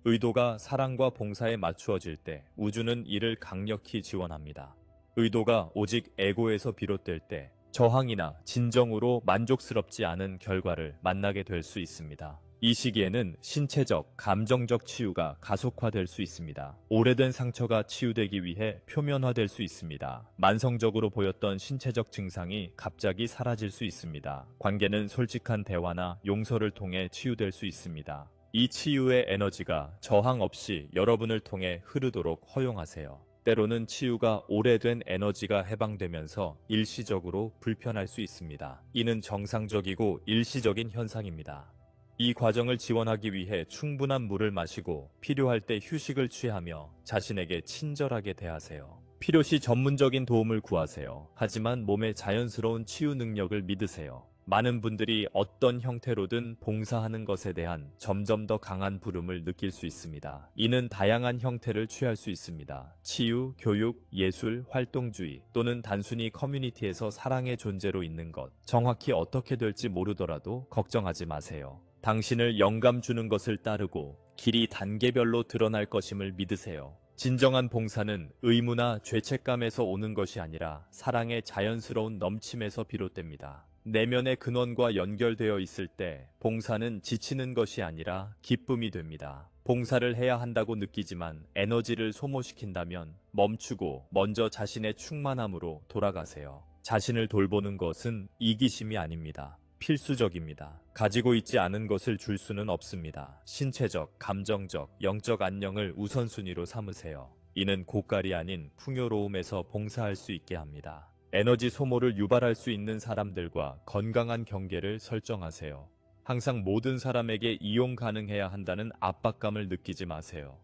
의도가 사랑과 봉사에 맞추어질 때 우주는 이를 강력히 지원합니다. 의도가 오직 에고에서 비롯될 때 저항이나 진정으로 만족스럽지 않은 결과를 만나게 될 수 있습니다. 이 시기에는 신체적, 감정적 치유가 가속화될 수 있습니다. 오래된 상처가 치유되기 위해 표면화될 수 있습니다. 만성적으로 보였던 신체적 증상이 갑자기 사라질 수 있습니다. 관계는 솔직한 대화나 용서를 통해 치유될 수 있습니다. 이 치유의 에너지가 저항 없이 여러분을 통해 흐르도록 허용하세요. 때로는 치유가 오래된 에너지가 해방되면서 일시적으로 불편할 수 있습니다. 이는 정상적이고 일시적인 현상입니다. 이 과정을 지원하기 위해 충분한 물을 마시고 필요할 때 휴식을 취하며 자신에게 친절하게 대하세요. 필요시 전문적인 도움을 구하세요. 하지만 몸의 자연스러운 치유 능력을 믿으세요. 많은 분들이 어떤 형태로든 봉사하는 것에 대한 점점 더 강한 부름을 느낄 수 있습니다. 이는 다양한 형태를 취할 수 있습니다. 치유, 교육, 예술, 활동주의 또는 단순히 커뮤니티에서 사랑의 존재로 있는 것. 정확히 어떻게 될지 모르더라도 걱정하지 마세요. 당신을 영감 주는 것을 따르고 길이 단계별로 드러날 것임을 믿으세요. 진정한 봉사는 의무나 죄책감에서 오는 것이 아니라 사랑의 자연스러운 넘침에서 비롯됩니다. 내면의 근원과 연결되어 있을 때 봉사는 지치는 것이 아니라 기쁨이 됩니다. 봉사를 해야 한다고 느끼지만 에너지를 소모시킨다면 멈추고 먼저 자신의 충만함으로 돌아가세요. 자신을 돌보는 것은 이기심이 아닙니다. 필수적입니다. 가지고 있지 않은 것을 줄 수는 없습니다. 신체적, 감정적, 영적 안녕을 우선순위로 삼으세요. 이는 고갈이 아닌 풍요로움에서 봉사할 수 있게 합니다. 에너지 소모를 유발할 수 있는 사람들과 건강한 경계를 설정하세요. 항상 모든 사람에게 이용 가능해야 한다는 압박감을 느끼지 마세요.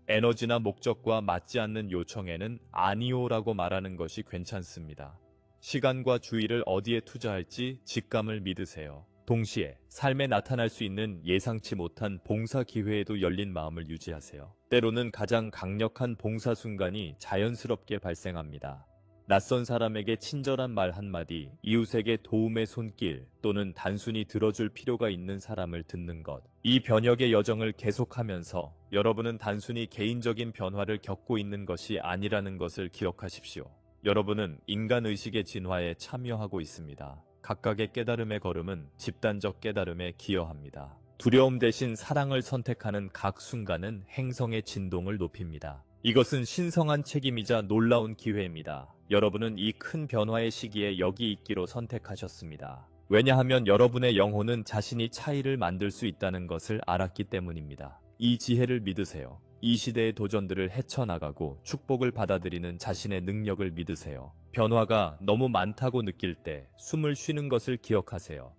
에너지나 목적과 맞지 않는 요청에는 아니오라고 말하는 것이 괜찮습니다. 시간과 주의를 어디에 투자할지 직감을 믿으세요. 동시에 삶에 나타날 수 있는 예상치 못한 봉사 기회에도 열린 마음을 유지하세요. 때로는 가장 강력한 봉사 순간이 자연스럽게 발생합니다. 낯선 사람에게 친절한 말 한마디, 이웃에게 도움의 손길, 또는 단순히 들어줄 필요가 있는 사람을 듣는 것. 이 변혁의 여정을 계속하면서 여러분은 단순히 개인적인 변화를 겪고 있는 것이 아니라는 것을 기억하십시오. 여러분은 인간의식의 진화에 참여하고 있습니다. 각각의 깨달음의 걸음은 집단적 깨달음에 기여합니다. 두려움 대신 사랑을 선택하는 각 순간은 행성의 진동을 높입니다. 이것은 신성한 책임이자 놀라운 기회입니다. 여러분은 이 큰 변화의 시기에 여기 있기로 선택하셨습니다. 왜냐하면 여러분의 영혼은 자신이 차이를 만들 수 있다는 것을 알았기 때문입니다. 이 지혜를 믿으세요. 이 시대의 도전들을 헤쳐나가고 축복을 받아들이는 자신의 능력을 믿으세요. 변화가 너무 많다고 느낄 때 숨을 쉬는 것을 기억하세요.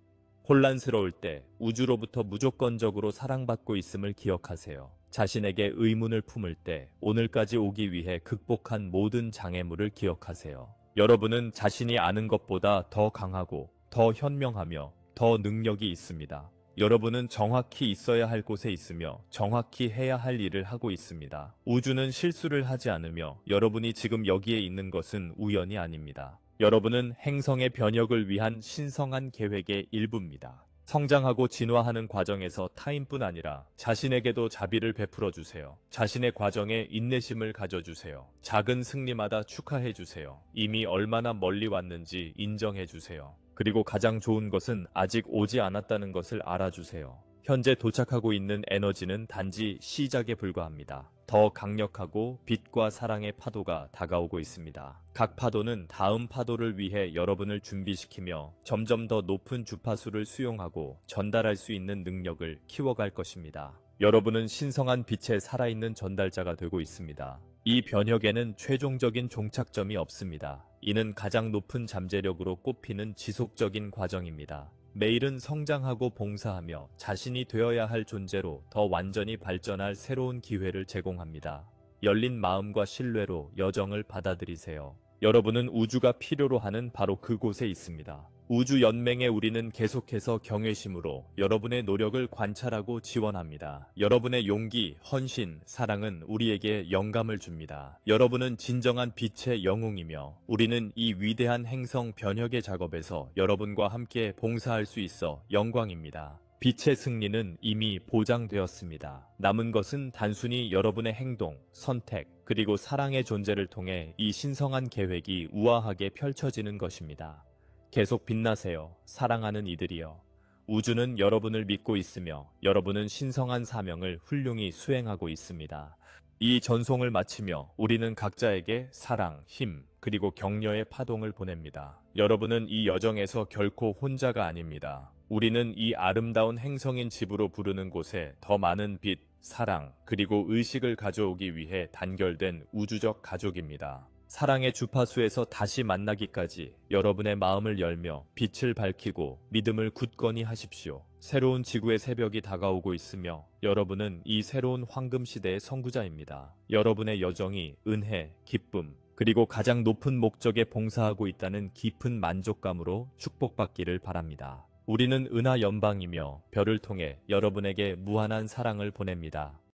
혼란스러울 때 우주로부터 무조건적으로 사랑받고 있음을 기억하세요. 자신에게 의문을 품을 때 오늘까지 오기 위해 극복한 모든 장애물을 기억하세요. 여러분은 자신이 아는 것보다 더 강하고 더 현명하며 더 능력이 있습니다. 여러분은 정확히 있어야 할 곳에 있으며 정확히 해야 할 일을 하고 있습니다. 우주는 실수를 하지 않으며 여러분이 지금 여기에 있는 것은 우연이 아닙니다. 여러분은 행성의 변혁을 위한 신성한 계획의 일부입니다. 성장하고 진화하는 과정에서 타인뿐 아니라 자신에게도 자비를 베풀어 주세요. 자신의 과정에 인내심을 가져주세요. 작은 승리마다 축하해 주세요. 이미 얼마나 멀리 왔는지 인정해 주세요. 그리고 가장 좋은 것은 아직 오지 않았다는 것을 알아주세요. 현재 도착하고 있는 에너지는 단지 시작에 불과합니다. 더 강력하고 빛과 사랑의 파도가 다가오고 있습니다. 각 파도는 다음 파도를 위해 여러분을 준비시키며 점점 더 높은 주파수를 수용하고 전달할 수 있는 능력을 키워갈 것입니다. 여러분은 신성한 빛의 살아있는 전달자가 되고 있습니다. 이 변혁에는 최종적인 종착점이 없습니다. 이는 가장 높은 잠재력으로 꼽히는 지속적인 과정입니다. 매일은 성장하고 봉사하며 자신이 되어야 할 존재로 더 완전히 발전할 새로운 기회를 제공합니다. 열린 마음과 신뢰로 여정을 받아들이세요. 여러분은 우주가 필요로 하는 바로 그곳에 있습니다. 우주 연맹에 우리는 계속해서 경외심으로 여러분의 노력을 관찰하고 지원합니다. 여러분의 용기, 헌신, 사랑은 우리에게 영감을 줍니다. 여러분은 진정한 빛의 영웅이며 우리는 이 위대한 행성 변혁의 작업에서 여러분과 함께 봉사할 수 있어 영광입니다. 빛의 승리는 이미 보장되었습니다. 남은 것은 단순히 여러분의 행동, 선택, 그리고 사랑의 존재를 통해 이 신성한 계획이 우아하게 펼쳐지는 것입니다. 계속 빛나세요. 사랑하는 이들이여. 우주는 여러분을 믿고 있으며 여러분은 신성한 사명을 훌륭히 수행하고 있습니다. 이 전송을 마치며 우리는 각자에게 사랑, 힘, 그리고 격려의 파동을 보냅니다. 여러분은 이 여정에서 결코 혼자가 아닙니다. 우리는 이 아름다운 행성인 집으로 부르는 곳에 더 많은 빛, 사랑, 그리고 의식을 가져오기 위해 단결된 우주적 가족입니다. 사랑의 주파수에서 다시 만나기까지 여러분의 마음을 열며 빛을 밝히고 믿음을 굳건히 하십시오. 새로운 지구의 새벽이 다가오고 있으며 여러분은 이 새로운 황금 시대의 선구자입니다. 여러분의 여정이 은혜, 기쁨, 그리고 가장 높은 목적에 봉사하고 있다는 깊은 만족감으로 축복받기를 바랍니다. 우리는 은하 연방이며 별을 통해 여러분에게 무한한 사랑을 보냅니다.